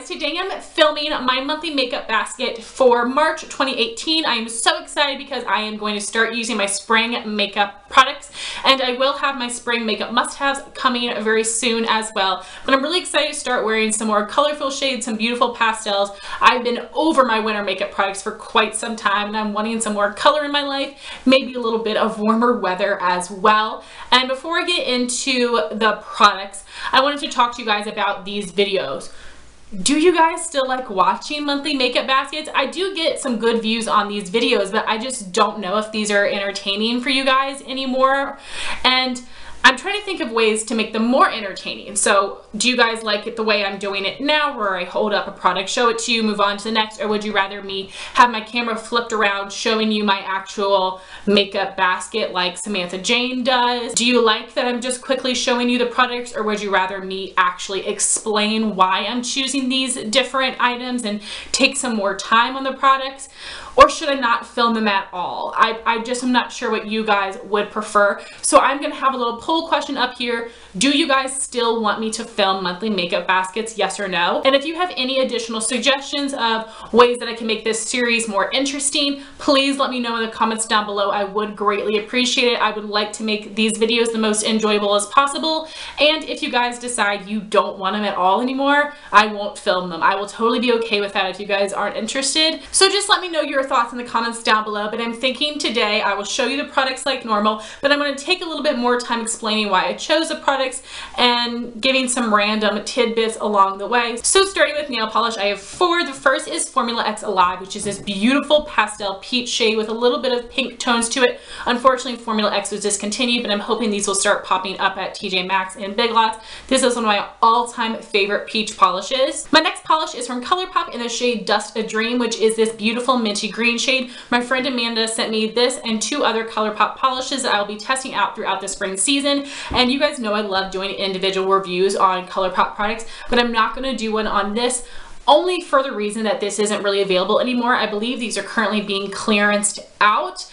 today I'm filming my monthly makeup basket for March 2018. I am so excited because I am going to start using my spring makeup products, and I will have my spring makeup must-haves coming very soon as well. But I'm really excited to start wearing some more colorful shades, some beautiful pastels. I've been over my winter makeup products for quite some time, and I'm wanting some more color in my life, maybe a little bit of warmer weather as well. And before I get into the products, I wanted to talk to you guys about these videos. Do you guys still like watching monthly makeup baskets? I do get some good views on these videos, but I just don't know if these are entertaining for you guys anymore. And I'm trying to think of ways to make them more entertaining. So do you guys like it the way I'm doing it now, where I hold up a product, show it to you, move on to the next, or would you rather me have my camera flipped around showing you my actual makeup basket like Samantha Jane does? Do you like that I'm just quickly showing you the products, or would you rather me actually explain why I'm choosing these different items and take some more time on the products? Or should I not film them at all? I'm not sure what you guys would prefer. So I'm gonna have a little poll question up here. Do you guys still want me to film monthly makeup baskets, yes or no? And if you have any additional suggestions of ways that I can make this series more interesting, please let me know in the comments down below. I would greatly appreciate it. I would like to make these videos the most enjoyable as possible. And if you guys decide you don't want them at all anymore, I won't film them. I will totally be okay with that if you guys aren't interested. So just let me know your thoughts in the comments down below. But I'm thinking today I will show you the products like normal, but I'm going to take a little bit more time explaining why I chose the products and giving some random tidbits along the way. So starting with nail polish, I have four. The first is Formula X Alive, which is this beautiful pastel peach shade with a little bit of pink tones to it. Unfortunately, Formula X was discontinued, but I'm hoping these will start popping up at TJ Maxx and Big Lots. This is one of my all-time favorite peach polishes. My next polish is from ColourPop in the shade Dust a Dream, which is this beautiful minty green shade. My friend Amanda sent me this and two other ColourPop polishes that I'll be testing out throughout the spring season. And you guys know I love doing individual reviews on ColourPop products, but I'm not going to do one on this, only for the reason that this isn't really available anymore. I believe these are currently being clearanced out,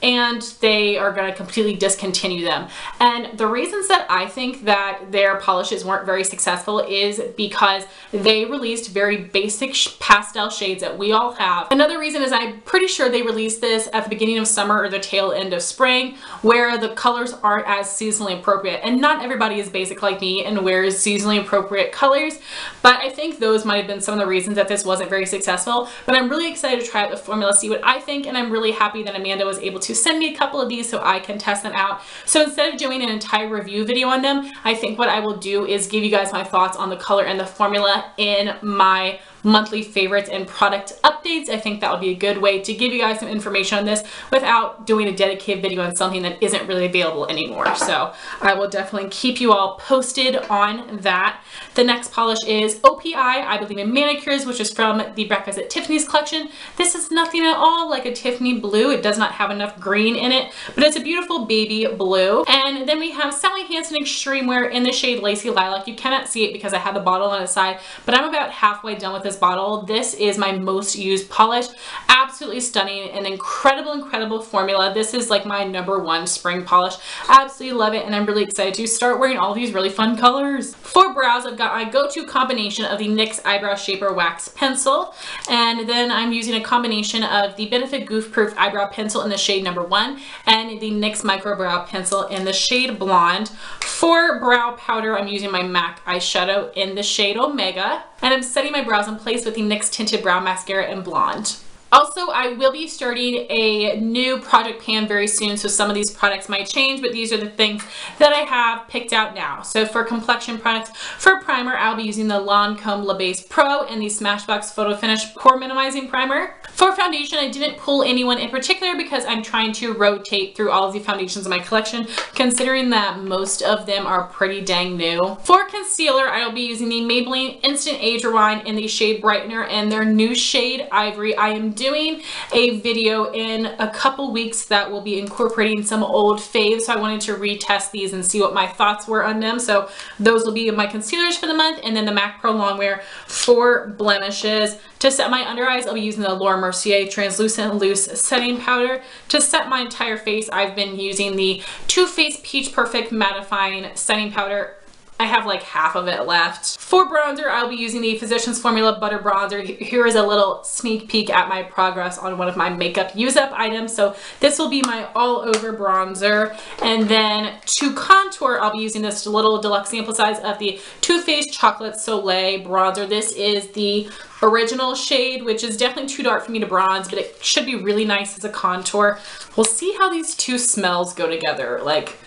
and they are going to completely discontinue them. And the reasons that I think that their polishes weren't very successful is because they released very basic pastel shades that we all have. Another reason is I'm pretty sure they released this at the beginning of summer or the tail end of spring, where the colors aren't as seasonally appropriate. And not everybody is basic like me and wears seasonally appropriate colors, but I think those might have been some of the reasons that this wasn't very successful. But I'm really excited to try out the formula, see what I think, and I'm really happy that Amanda was able to send me a couple of these so I can test them out. So instead of doing an entire review video on them, I think what I will do is give you guys my thoughts on the color and the formula in my monthly favorites and product updates. I think that would be a good way to give you guys some information on this without doing a dedicated video on something that isn't really available anymore. So I will definitely keep you all posted on that. The next polish is OPI, I Believe in Manicures, which is from the Breakfast at Tiffany's collection. This is nothing at all like a Tiffany blue. It does not have enough green in it, but it's a beautiful baby blue. And then we have Sally Hansen Extreme Wear in the shade Lacy Lilac. You cannot see it because I have the bottle on the side, but I'm about halfway done with this bottle. This is my most used polish. Absolutely stunning, an incredible formula. This is like my #1 spring polish. Absolutely love it, and I'm really excited to start wearing all these really fun colors. For brows, I've got my go-to combination of the NYX Eyebrow Shaper Wax Pencil, and then I'm using a combination of the Benefit Goof Proof Eyebrow Pencil in the shade #1 and the NYX Micro Brow Pencil in the shade Blonde. For brow powder, I'm using my MAC eyeshadow in the shade Omega, and I'm setting my brows in place with the NYX Tinted Brow Mascara in Blonde. Also, I will be starting a new project pan very soon, so some of these products might change, but these are the things that I have picked out now. So for complexion products, for primer, I'll be using the Lancome La Base Pro and the Smashbox Photo Finish Pore Minimizing Primer. For foundation, I didn't pull anyone in particular because I'm trying to rotate through all of the foundations in my collection, considering that most of them are pretty dang new. For concealer, I will be using the Maybelline Instant Age Rewind in the shade Brightener and their new shade Ivory. I am doing a video in a couple weeks that will be incorporating some old faves, so I wanted to retest these and see what my thoughts were on them. So those will be my concealers for the month, and then the MAC Pro Longwear for blemishes. To set my under eyes, I'll be using the Laura Mercier Translucent Loose Setting Powder. To set my entire face, I've been using the Too Faced Peach Perfect Mattifying Setting Powder. I have like half of it left. For bronzer, I'll be using the Physicians Formula Butter Bronzer. Here is a little sneak peek at my progress on one of my makeup use-up items. So this will be my all-over bronzer. And then to contour, I'll be using this little deluxe sample size of the Too Faced Chocolate Soleil Bronzer. This is the original shade, which is definitely too dark for me to bronze, but it should be really nice as a contour. We'll see how these two smells go together, like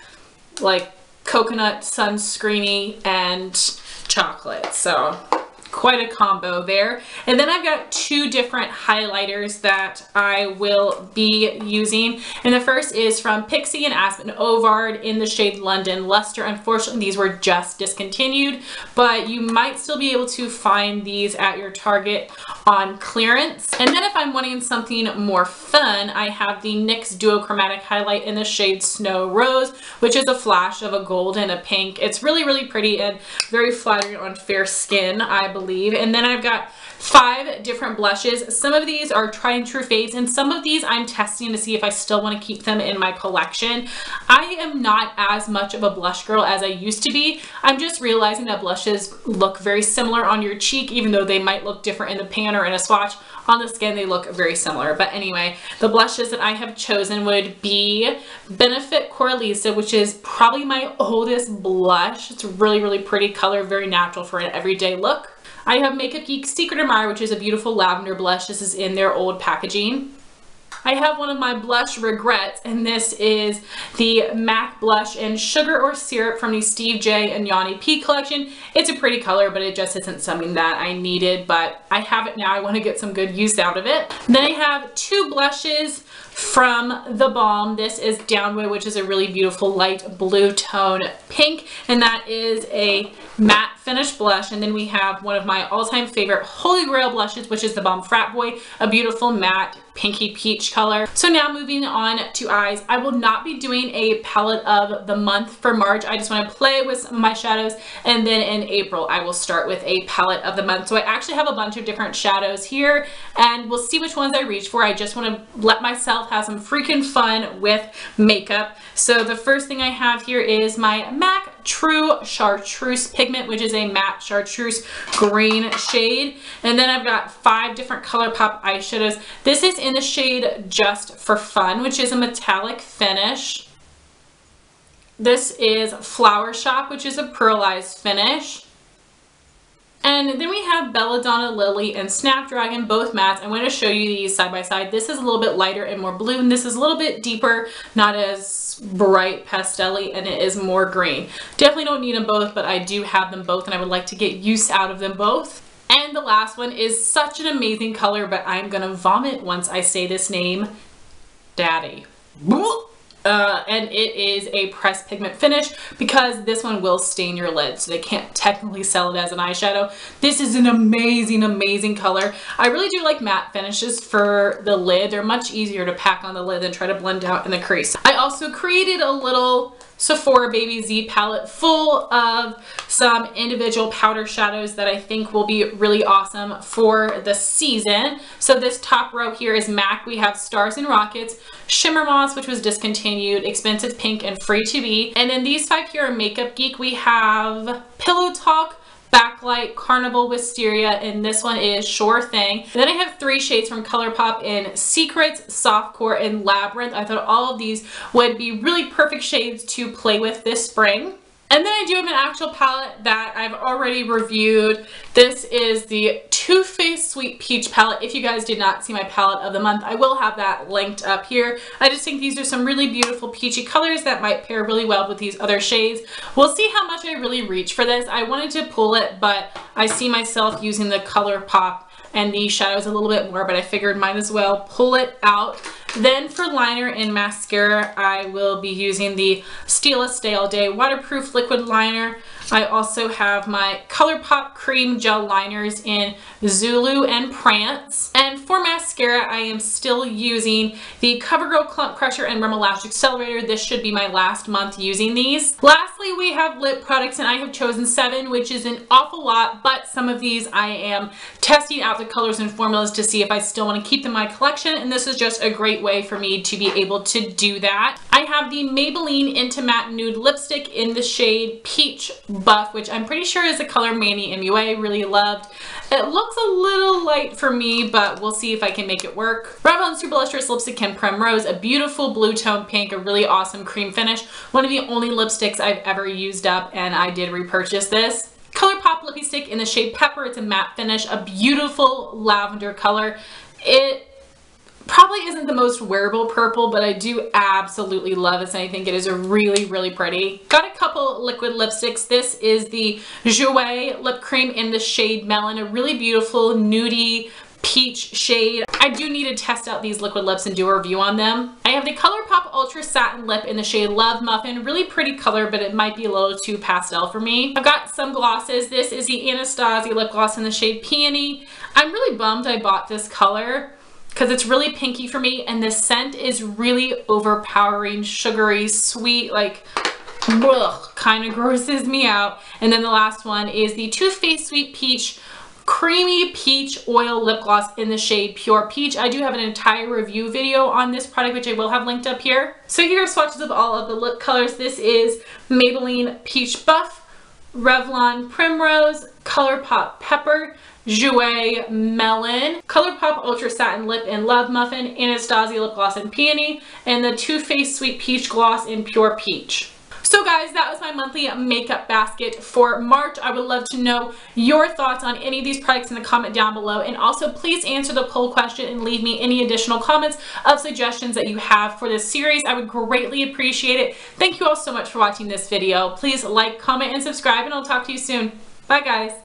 coconut sunscreeny and chocolate. So quite a combo there. And then I've got two different highlighters that I will be using. And the first is from Pixie and Aspen Ovard in the shade London Luster. Unfortunately, these were just discontinued, but you might still be able to find these at your Target on clearance. And then if I'm wanting something more fun, I have the NYX Duochromatic Highlight in the shade Snow Rose, which is a flash of a gold and a pink. It's really, really pretty and very flattering on fair skin, I believe. And then I've got 5 different blushes. Some of these are tried and true fades, and some of these I'm testing to see if I still want to keep them in my collection. I am not as much of a blush girl as I used to be. I'm just realizing that blushes look very similar on your cheek, even though they might look different in the pan or in a swatch. On the skin, they look very similar. But anyway, the blushes that I have chosen would be Benefit Coralisa, which is probably my oldest blush. It's a really, really pretty color, very natural for an everyday look. I have Makeup Geek's Secret Admirer, which is a beautiful lavender blush. This is in their old packaging. I have one of my blush regrets, and this is the MAC blush in Sugar or Syrup from the Steve J and Yanni P collection. It's a pretty color, but it just isn't something that I needed, but I have it now. I want to get some good use out of it. Then I have 2 blushes from The Balm. This is Downway, which is a really beautiful light blue tone pink, and that is a matte finish blush. And then we have one of my all-time favorite Holy Grail blushes, which is The Balm Frat Boy, a beautiful matte pinky peach color. So now moving on to eyes. I will not be doing a palette of the month for March. I just want to play with some of my shadows, and then in April I will start with a palette of the month. So I actually have a bunch of different shadows here, and we'll see which ones I reach for. I just want to let myself have some freaking fun with makeup. So the first thing I have here is my MAC True Chartreuse pigment, which is a matte chartreuse green shade. And then I've got 5 different ColourPop eyeshadows. This is in the shade Just for Fun, which is a metallic finish. This is Flower Shop, which is a pearlized finish. And then we have Belladonna Lily and Snapdragon, both mattes. I'm going to show you these side by side. This is a little bit lighter and more blue, and this is a little bit deeper, not as bright pastel-y, and it is more green. Definitely don't need them both, but I do have them both, and I would like to get use out of them both. And the last one is such an amazing color, but I'm going to vomit once I say this name, Daddy. And it is a pressed pigment finish, because this one will stain your lid, so they can't technically sell it as an eyeshadow. This is an amazing, amazing color. I really do like matte finishes for the lid. They're much easier to pack on the lid than try to blend out in the crease. I also created a little Sephora Baby Z palette full of some individual powder shadows that I think will be really awesome for the season. So this top row here is MAC. We have Stars and Rockets, Shimmer Moss, which was discontinued, Expensive Pink, and Free to Be. And then these 5 here are Makeup Geek. We have Pillow Talk, Backlight, Carnival, Wisteria, and this one is Sure Thing. And then I have 3 shades from ColourPop in Secrets, Softcore, and Labyrinth. I thought all of these would be really perfect shades to play with this spring. And then I do have an actual palette that I've already reviewed. This is the Too Faced Sweet Peach palette. If you guys did not see my palette of the month, I will have that linked up here. I just think these are some really beautiful peachy colors that might pair really well with these other shades. We'll see how much I really reach for this. I wanted to pull it, but I see myself using the ColourPop and these shadows a little bit more, but I figured might as well pull it out. Then for liner and mascara, I will be using the Stila Stay All Day Waterproof Liquid Liner. I also have my ColourPop Cream Gel Liners in Zulu and Prance. And for mascara, I am still using the CoverGirl Clump Crusher and Rimmel Lash Accelerator. This should be my last month using these. Lastly, we have lip products, and I have chosen 7, which is an awful lot, but some of these I am testing out the colors and formulas to see if I still want to keep them in my collection, and this is just a great way for me to be able to do that. I have the Maybelline Intimatte Nude Lipstick in the shade Peach Buff, which I'm pretty sure is the color Manny MUA. Really loved. It looks a little light for me, but we'll see if I can make it work. Revlon Super Lustrous Lipstick in Primrose, a beautiful blue tone pink, a really awesome cream finish. One of the only lipsticks I've ever used up, and I did repurchase this. ColourPop Lippy Stick in the shade Pepper. It's a matte finish, a beautiful lavender color. It probably isn't the most wearable purple, but I do absolutely love this, and I think it is really, really pretty. Got a couple liquid lipsticks. This is the Jouer lip cream in the shade Melon, a really beautiful nudie peach shade. I do need to test out these liquid lips and do a review on them. I have the ColourPop Ultra Satin Lip in the shade Love Muffin. Really pretty color, but it might be a little too pastel for me. I've got some glosses. This is the Anastasia lip gloss in the shade Peony. I'm really bummed I bought this color because it's really pinky for me, and the scent is really overpowering, sugary, sweet, like kind of grosses me out. And then the last one is the Too Faced Sweet Peach Creamy Peach Oil Lip Gloss in the shade Pure Peach. I do have an entire review video on this product, which I will have linked up here. So here are swatches of all of the lip colors. This is Maybelline Peach Buff, Revlon Primrose, ColourPop Pepper, Jouer Melon, ColourPop Ultra Satin Lip in Love Muffin, Anastasia Lip Gloss in Peony, and the Too Faced Sweet Peach Gloss in Pure Peach. So guys, that was my monthly makeup basket for March. I would love to know your thoughts on any of these products in the comment down below. And also please answer the poll question and leave me any additional comments of suggestions that you have for this series. I would greatly appreciate it. Thank you all so much for watching this video. Please like, comment, and subscribe, and I'll talk to you soon. Bye guys.